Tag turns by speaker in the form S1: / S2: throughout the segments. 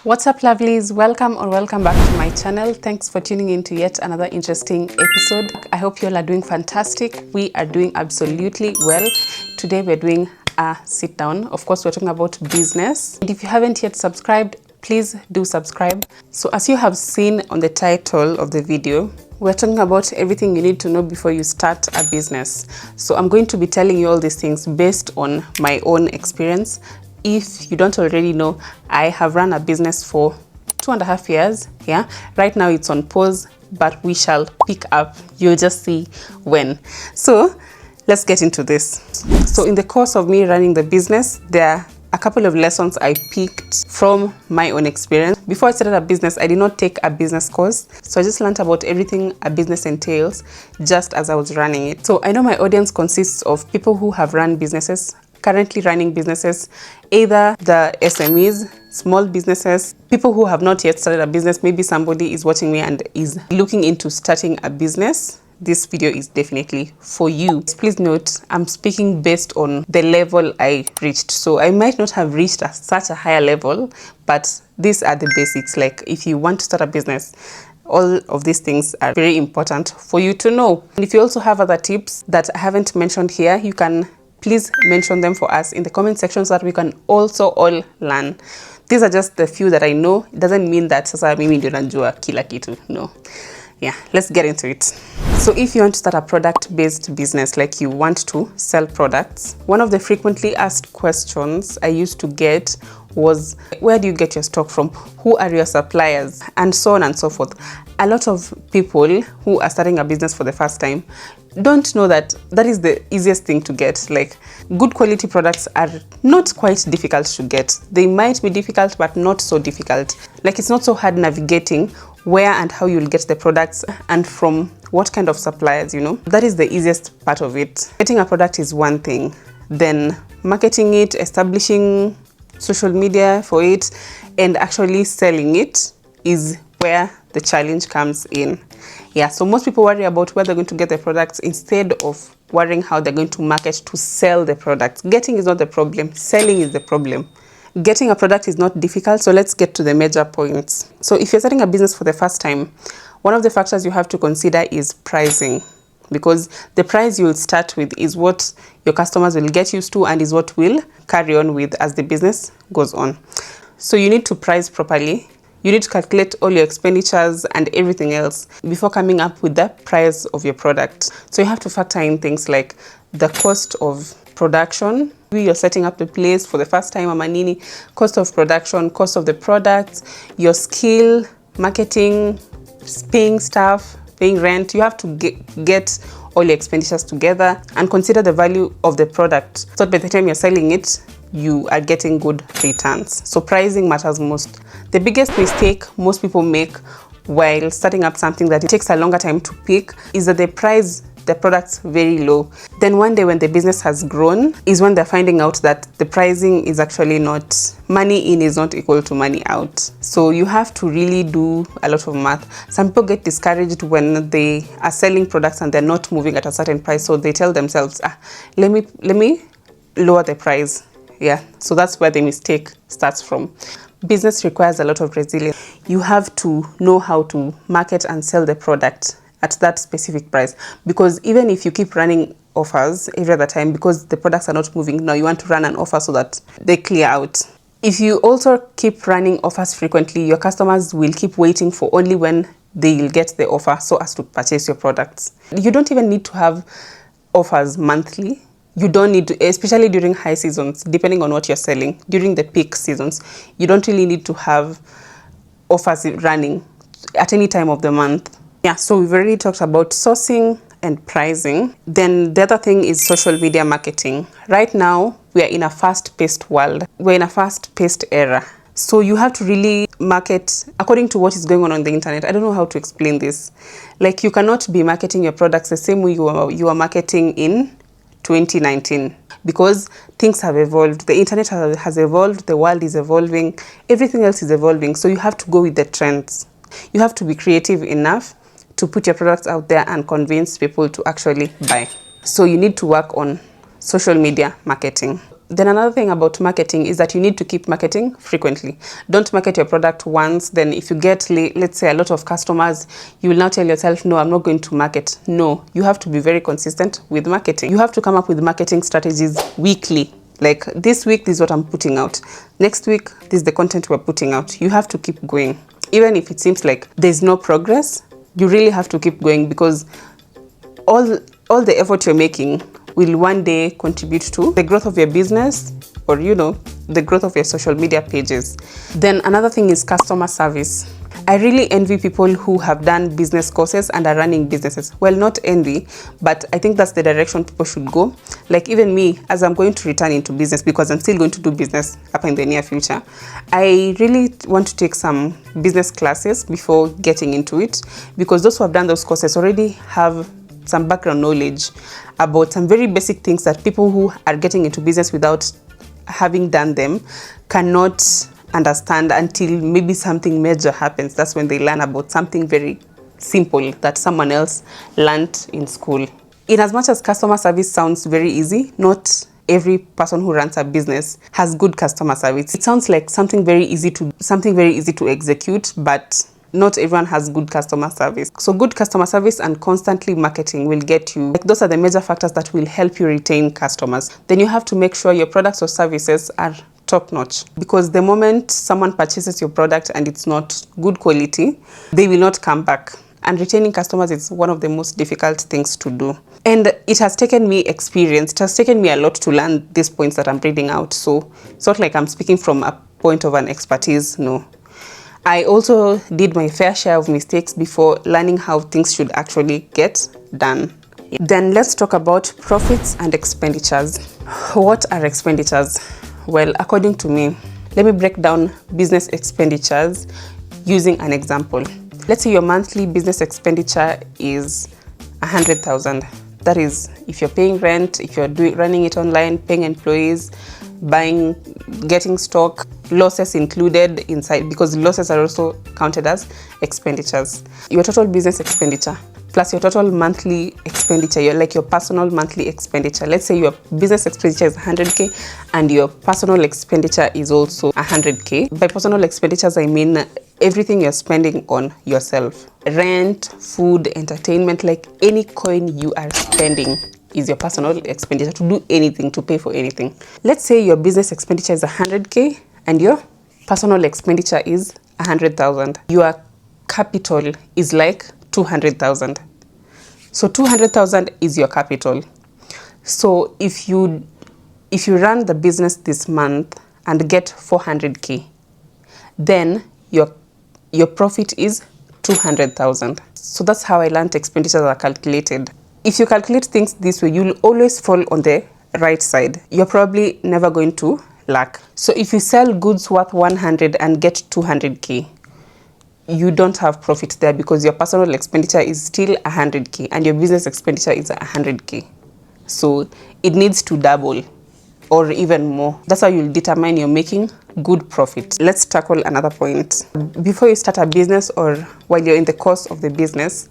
S1: What's up, lovelies? Welcome or welcome back to my channel. Thanks for tuning in to yet another interesting episode. I hope you all are doing fantastic. We are doing absolutely well. Today we're doing a sit down. Of course, we're talking about business. And if you haven't yet subscribed, please do subscribe. So as you have seen on the title of the video, we're talking about everything you need to know before you start a business. So I'm going to be telling you all these things based on my own experience. If you don't already know, I have run a business for 2.5 years. Yeah, right now it's on pause, but we shall pick up. You'll just see when. So let's get into this. So in the course of me running the business, there are a couple of lessons I picked from my own experience. Before I started a business, I did not take a business course. So I just learned about everything a business entails just as I was running it. So I know my audience consists of people who have run businesses, currently running businesses, either the SMEs, small businesses, people who have not yet started a business. Maybe somebody is watching me and is looking into starting a business. This video is definitely for you. Please note, I'm speaking based on the level I reached. So I might not have reached such a higher level, but these are the basics. Like if you want to start a business, all of these things are very important for you to know. And if you also have other tips that I haven't mentioned here, you can please mention them for us in the comment section so that we can also all learn. These are just the few that I know. It doesn't mean that sasa mimi ndio najua kila kitu. No. Yeah, let's get into it. So if you want to start a product-based business, like you want to sell products, one of the frequently asked questions I used to get was, where do you get your stock from? Who are your suppliers? And so on and so forth. A lot of people who are starting a business for the first time don't know that that is the easiest thing to get. Like, good quality products are not quite difficult to get. They might be difficult, but not so difficult. Like, it's not so hard navigating where and how you'll get the products and from what kind of suppliers, you know. That is the easiest part of it. Getting a product is one thing. Then marketing it, establishing social media for it, and actually selling it is where the challenge comes in. Yeah, so most people worry about where they're going to get the products instead of worrying how they're going to market to sell the products. Getting is not the problem, selling is the problem. Getting a product is not difficult, so let's get to the major points. So if you're starting a business for the first time, one of the factors you have to consider is pricing, because the price you'll start with is what your customers will get used to and is what will carry on with as the business goes on. So you need to price properly. You need to calculate all your expenditures and everything else before coming up with the price of your product. So you have to factor in things like the cost of production. Maybe you're setting up the place for the first time, Amanini, cost of production, cost of the products, your skill, marketing, paying staff, paying rent. You have to get all your expenditures together and consider the value of the product. So by the time you're selling it, you are getting good returns. So pricing matters most. The biggest mistake most people make while starting up something that it takes a longer time to pick is that they price the products very low. Then one day when the business has grown is when they're finding out that the pricing is actually not, money in is not equal to money out. So you have to really do a lot of math. Some people get discouraged when they are selling products and they're not moving at a certain price. So they tell themselves, let me lower the price. Yeah, so that's where the mistake starts from. Business requires a lot of resilience. You have to know how to market and sell the product at that specific price, because even if you keep running offers every other time because the products are not moving, now you want to run an offer so that they clear out. If you also keep running offers frequently, your customers will keep waiting for only when they'll get the offer so as to purchase your products. You don't even need to have offers monthly. You don't need to, especially during high seasons, depending on what you're selling. During the peak seasons, you don't really need to have offers running at any time of the month. Yeah, so we've already talked about sourcing and pricing. Then the other thing is social media marketing. Right now, we are in a fast-paced world. We're in a fast-paced era. So you have to really market according to what is going on the internet. I don't know how to explain this. Like, you cannot be marketing your products the same way you are marketing in 2019, because things have evolved. The internet has evolved, the world is evolving, everything else is evolving. So you have to go with the trends. You have to be creative enough to put your products out there and convince people to actually buy. So you need to work on social media marketing. Then another thing about marketing is that you need to keep marketing frequently. Don't market your product once, then if you get, let's say, a lot of customers, you will now tell yourself, no, I'm not going to market. No, you have to be very consistent with marketing. You have to come up with marketing strategies weekly. Like, this week, this is what I'm putting out. Next week, this is the content we're putting out. You have to keep going. Even if it seems like there's no progress, you really have to keep going, because all the effort you're making will one day contribute to the growth of your business, or, you know, the growth of your social media pages. Then another thing is customer service. I really envy people who have done business courses and are running businesses. Well, not envy, but I think that's the direction people should go. Like, even me, as I'm going to return into business, because I'm still going to do business up in the near future, I really want to take some business classes before getting into it, because those who have done those courses already have some background knowledge about some very basic things that people who are getting into business without having done them cannot understand until maybe something major happens. That's when they learn about something very simple that someone else learned in school. In as much as customer service sounds very easy, not every person who runs a business has good customer service. It sounds like something very easy to execute, but not everyone has good customer service. So good customer service and constantly marketing will get you, like, those are the major factors that will help you retain customers. Then you have to make sure your products or services are top notch, because the moment someone purchases your product and it's not good quality, they will not come back. And retaining customers is one of the most difficult things to do. And it has taken me experience. It has taken me a lot to learn these points that I'm reading out. So it's not like I'm speaking from a point of an expertise, no. I also did my fair share of mistakes before learning how things should actually get done. Then let's talk about profits and expenditures. What are expenditures? Well, according to me, let me break down business expenditures using an example. Let's say your monthly business expenditure is 100,000. That is, if you're paying rent, if you're running it online, paying employees, buying, getting stock, losses included inside, because losses are also counted as expenditures. Your total business expenditure plus your total monthly expenditure, your personal monthly expenditure. Let's say your business expenditure is 100K and your personal expenditure is also 100K. By personal expenditures, I mean everything you're spending on yourself. Rent, food, entertainment, like any coin you are spending is your personal expenditure, to do anything, to pay for anything. Let's say your business expenditure is 100K and your personal expenditure is 100,000. Your capital is like 200,000. So 200,000 is your capital. So if you run the business this month and get 400K, then your profit is 200,000. So that's how I learned expenditures are calculated. If you calculate things this way, you'll always fall on the right side. You're probably never going to lack. So if you sell goods worth 100 and get 200K, you don't have profit there, because your personal expenditure is still 100K and your business expenditure is 100K. So it needs to double or even more. That's how you'll determine you're making good profit. Let's tackle another point. Before you start a business or while you're in the course of the business,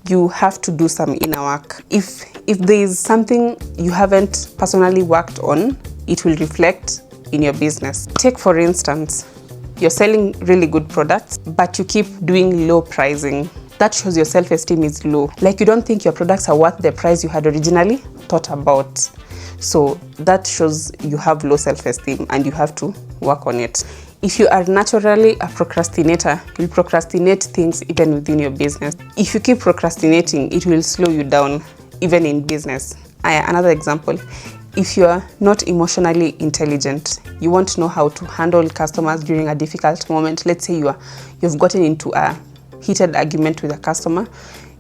S1: you have to do some inner work. If there is something you haven't personally worked on, it will reflect in your business. Take, for instance, you're selling really good products, but you keep doing low pricing. That shows your self-esteem is low. Like, you don't think your products are worth the price you had originally thought about. So that shows you have low self-esteem and you have to work on it. If you are naturally a procrastinator, you'll procrastinate things even within your business. If you keep procrastinating, it will slow you down, even in business. Another example, if you are not emotionally intelligent, you won't know how to handle customers during a difficult moment. Let's say you've gotten into a heated argument with a customer.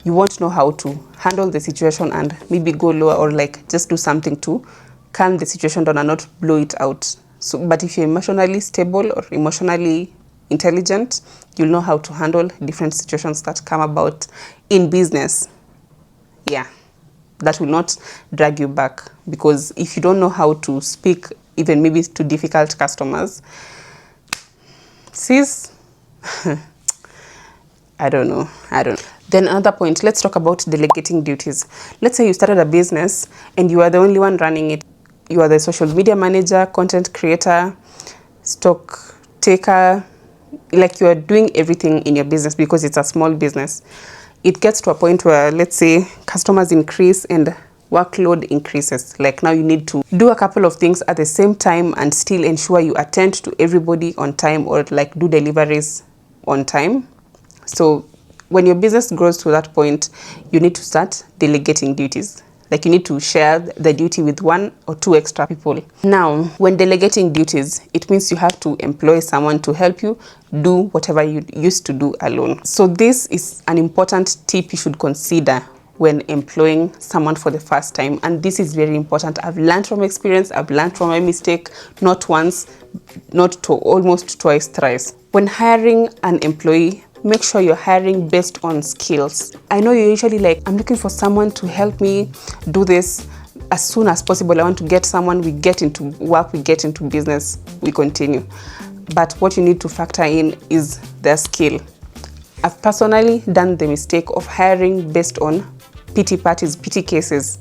S1: You won't know how to handle the situation and maybe go lower, or like just do something to calm the situation down and not blow it out. So, but if you're emotionally stable or emotionally intelligent, you'll know how to handle different situations that come about in business. Yeah, that will not drag you back, because if you don't know how to speak, even maybe to difficult customers, sis, I don't know. Then another point, let's talk about delegating duties. Let's say you started a business and you are the only one running it. you are the social media manager, content creator, stock taker, like you are doing everything in your business because it's a small business. It gets to a point where, let's say, customers increase and workload increases. Like now you need to do a couple of things at the same time and still ensure you attend to everybody on time, or like do deliveries on time. So when your business grows to that point, you need to start delegating duties. Like you need to share the duty with 1 or 2 extra people. Now, when delegating duties, it means you have to employ someone to help you do whatever you used to do alone. So this is an important tip you should consider when employing someone for the first time. And this is very important. I've learned from experience, I've learned from my mistake, not once, almost twice, thrice. When hiring an employee, make sure you're hiring based on skills. I know you're usually like, I'm looking for someone to help me do this as soon as possible. I want to get someone, we get into work, we get into business, we continue. But what you need to factor in is their skill. I've personally done the mistake of hiring based on pity parties, pity cases.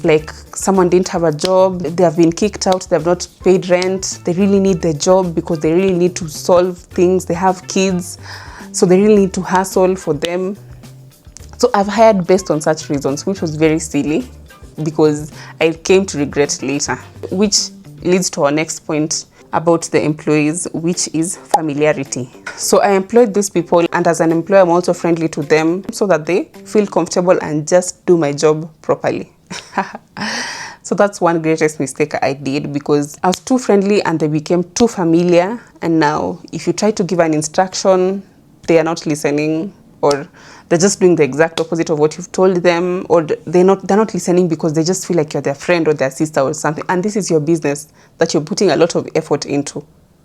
S1: Like someone didn't have a job, they have been kicked out, they have not paid rent, they really need the job because they really need to solve things, they have kids, so they really need to hustle for them. So I've hired based on such reasons, which was very silly because I came to regret later, which leads to our next point about the employees, which is familiarity. So I employed these people, and as an employer, I'm also friendly to them so that they feel comfortable and just do my job properly. So that's one greatest mistake I did, because I was too friendly and they became too familiar. And now if you try to give an instruction, they are not listening, or they're just doing the exact opposite of what you've told them, or they're not listening because they just feel like you're their friend or their sister or something. And this is your business that you're putting a lot of effort into,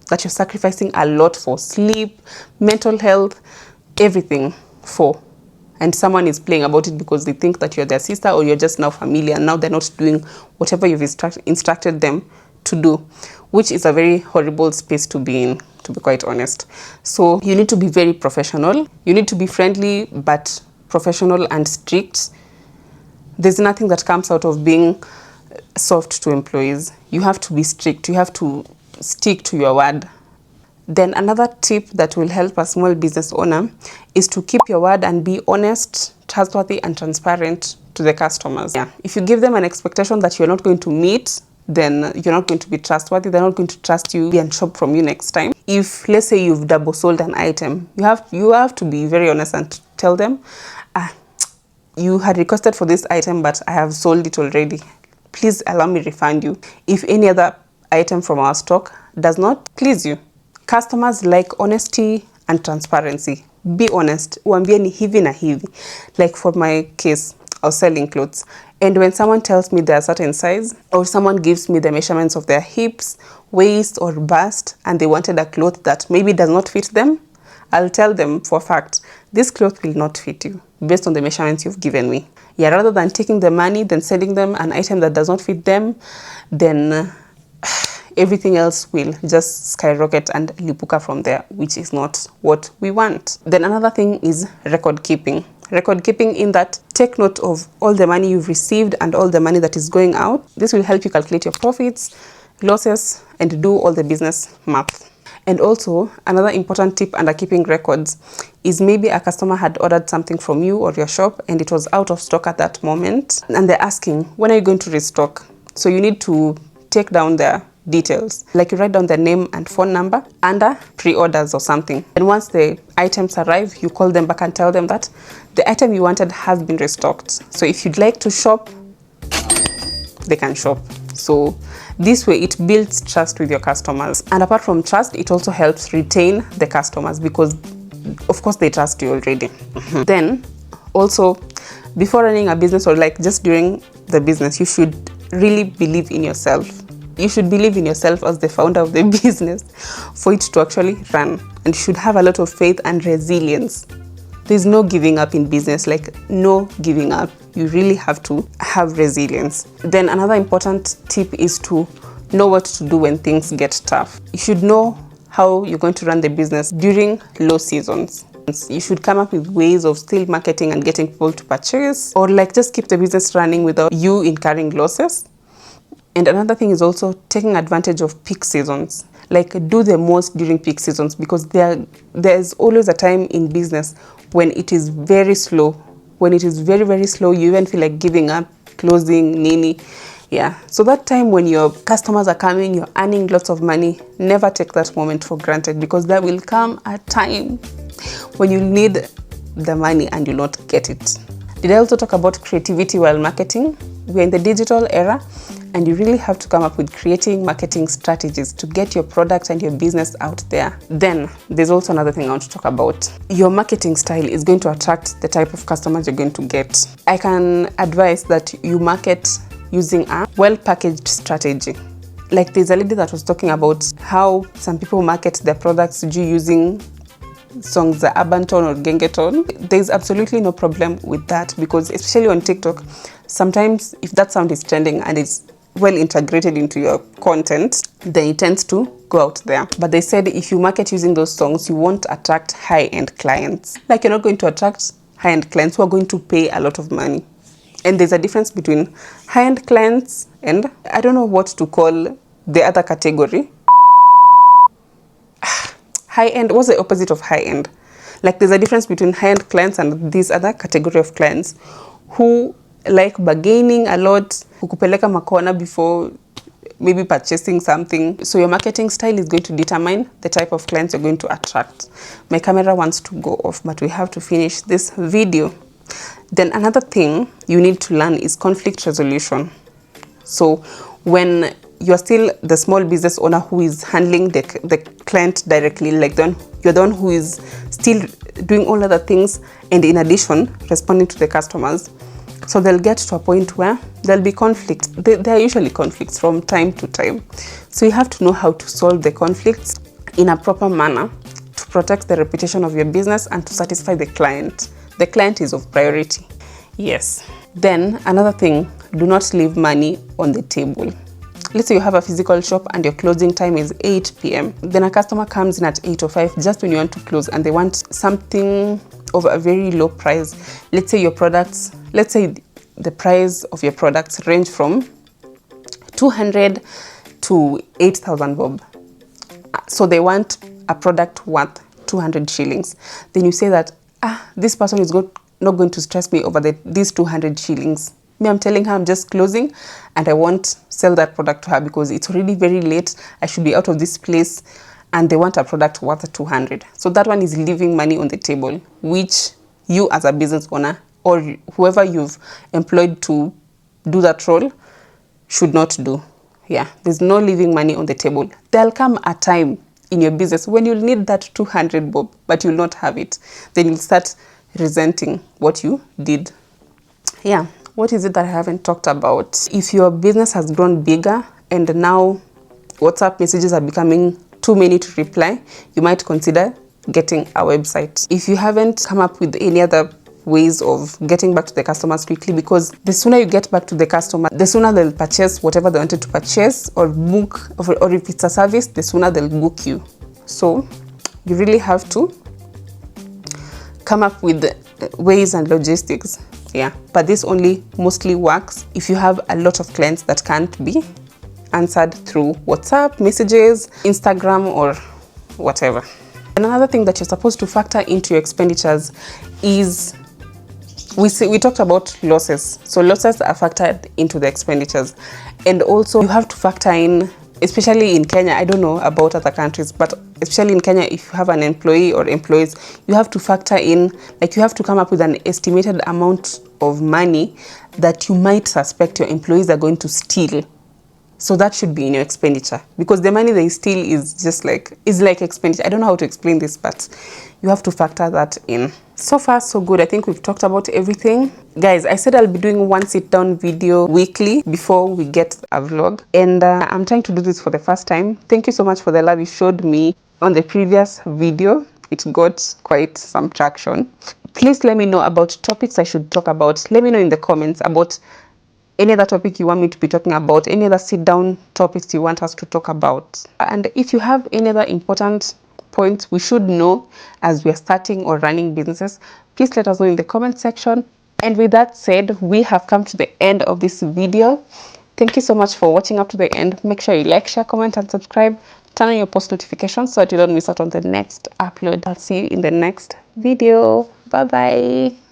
S1: that you're sacrificing a lot for: sleep, mental health, everything for. And someone is playing about it because they think that you're their sister, or you're just now familiar, and now they're not doing whatever you've instructed them to do, which is a very horrible space to be in, to be quite honest. So you need to be very professional. You need to be friendly, but professional and strict. There's nothing that comes out of being soft to employees. You have to be strict. You have to stick to your word. Then another tip that will help a small business owner is to keep your word and be honest, trustworthy, and transparent to the customers. Yeah. If you give them an expectation that you're not going to meet, then you're not going to be trustworthy. They're not going to trust you and shop from you next time. If, let's say, you've double sold an item, you have to be very honest and tell them, you had requested for this item, but I have sold it already. Please allow me refund you. If any other item from our stock does not please you. Customers like honesty and transparency. Be honest. Uambie ni hivi na hivi. Like for my case, I was selling clothes. And when someone tells me they're a certain size, or someone gives me the measurements of their hips, waist, or bust, and they wanted a cloth that maybe does not fit them, I'll tell them for a fact, this cloth will not fit you based on the measurements you've given me. Yeah, rather than taking the money, then sending them an item that does not fit them, then everything else will just skyrocket and lipuka from there, which is not what we want. Then another thing is record keeping. Record keeping in that, take note of all the money you've received and all the money that is going out. This will help you calculate your profits, losses, and do all the business math. And also, another important tip under keeping records is maybe a customer had ordered something from you or your shop and it was out of stock at that moment. And they're asking, when are you going to restock? So you need to take down their details. Like you write down their name and phone number under pre-orders or something. And once the items arrive, you call them back and tell them that the item you wanted has been restocked. So if you'd like to shop, they can shop. So this way it builds trust with your customers. And apart from trust, it also helps retain the customers because of course they trust you already. Then also, before running a business or like just during the business, you should really believe in yourself. You should believe in yourself as the founder of the business for it to actually run. And you should have a lot of faith and resilience. There's no giving up in business, like no giving up. You really have to have resilience. Then another important tip is to know what to do when things get tough. You should know how you're going to run the business during low seasons. You should come up with ways of still marketing and getting people to purchase, or like just keep the business running without you incurring losses. And another thing is also taking advantage of peak seasons. Like, do the most during peak seasons, because there's always a time in business when it is very slow. When it is very, very slow, you even feel like giving up, closing, nini. Yeah, so that time when your customers are coming, you're earning lots of money, never take that moment for granted, because there will come a time when you need the money and you'll not get it. Did I also talk about creativity while marketing? We're in the digital era, and you really have to come up with creating marketing strategies to get your product and your business out there. Then there's also another thing I want to talk about. Your marketing style is going to attract the type of customers you're going to get. I can advise that you market using a well-packaged strategy. Like, there's a lady that was talking about how some people market their products using songs, the urban tone or gengeton. There's absolutely no problem with that, because especially on TikTok, sometimes if that sound is trending and it's well integrated into your content, then it tends to go out there. But they said if you market using those songs, you won't attract high-end clients. Like, you're not going to attract high-end clients who are going to pay a lot of money. And there's a difference between high-end clients and, I don't know what to call the other category. High-end, what's the opposite of high-end? Like, there's a difference between high-end clients and this other category of clients who like bargaining a lot, kukupeleka makona before maybe purchasing something. So your marketing style is going to determine the type of clients you're going to attract. My camera wants to go off, but we have to finish this video. Then another thing you need to learn is conflict resolution. So when you're still the small business owner who is handling the client directly, like then you're the one who is still doing all other things and in addition responding to the customers. So they'll get to a point where there'll be conflict. There are usually conflicts from time to time. So you have to know how to solve the conflicts in a proper manner to protect the reputation of your business and to satisfy the client. The client is of priority. Yes. Then another thing, do not leave money on the table. Let's say you have a physical shop and your closing time is 8 p.m. Then a customer comes in at 8:05 just when you want to close and they want something of a very low price. Let's say the price of your products range from 200 to 8,000 bob. So they want a product worth 200 shillings. Then you say that, this person is not going to stress me over these 200 shillings. Me, I'm telling her I'm just closing and I won't sell that product to her because it's already very late. I should be out of this place and they want a product worth 200. So that one is leaving money on the table, which you as a business owner or whoever you've employed to do that role should not do. Yeah, there's no leaving money on the table. There'll come a time in your business when you'll need that 200 bob, but you'll not have it. Then you'll start resenting what you did. Yeah, what is it that I haven't talked about? If your business has grown bigger and now WhatsApp messages are becoming too many to reply, you might consider getting a website. If you haven't come up with any other ways of getting back to the customers quickly, because the sooner you get back to the customer, the sooner they'll purchase whatever they wanted to purchase or book, or if it's a service, the sooner they'll book you. So you really have to come up with ways and logistics. Yeah, but this only mostly works if you have a lot of clients that can't be answered through WhatsApp messages, Instagram, or whatever. Another thing that you're supposed to factor into your expenditures is, we talked about losses. So losses are factored into the expenditures. And also you have to factor in, especially in Kenya, I don't know about other countries, but especially in Kenya, if you have an employee or employees, you have to factor in, like you have to come up with an estimated amount of money that you might suspect your employees are going to steal. So that should be in your expenditure, because the money they steal is just like expenditure. I don't know how to explain this, but you have to factor that in. So far, so good. I think we've talked about everything. Guys, I said I'll be doing one sit-down video weekly before we get a vlog. And I'm trying to do this for the first time. Thank you so much for the love you showed me on the previous video. It got quite some traction. Please let me know about topics I should talk about. Let me know in the comments about any other topic you want me to be talking about, any other sit-down topics you want us to talk about. And if you have any other important points we should know as we're starting or running businesses, please let us know in the comment section. And with that said, we have come to the end of this video. Thank you so much for watching up to the end. Make sure you like, share, comment, and subscribe. Turn on your post notifications so that you don't miss out on the next upload. I'll see you in the next video. Bye bye.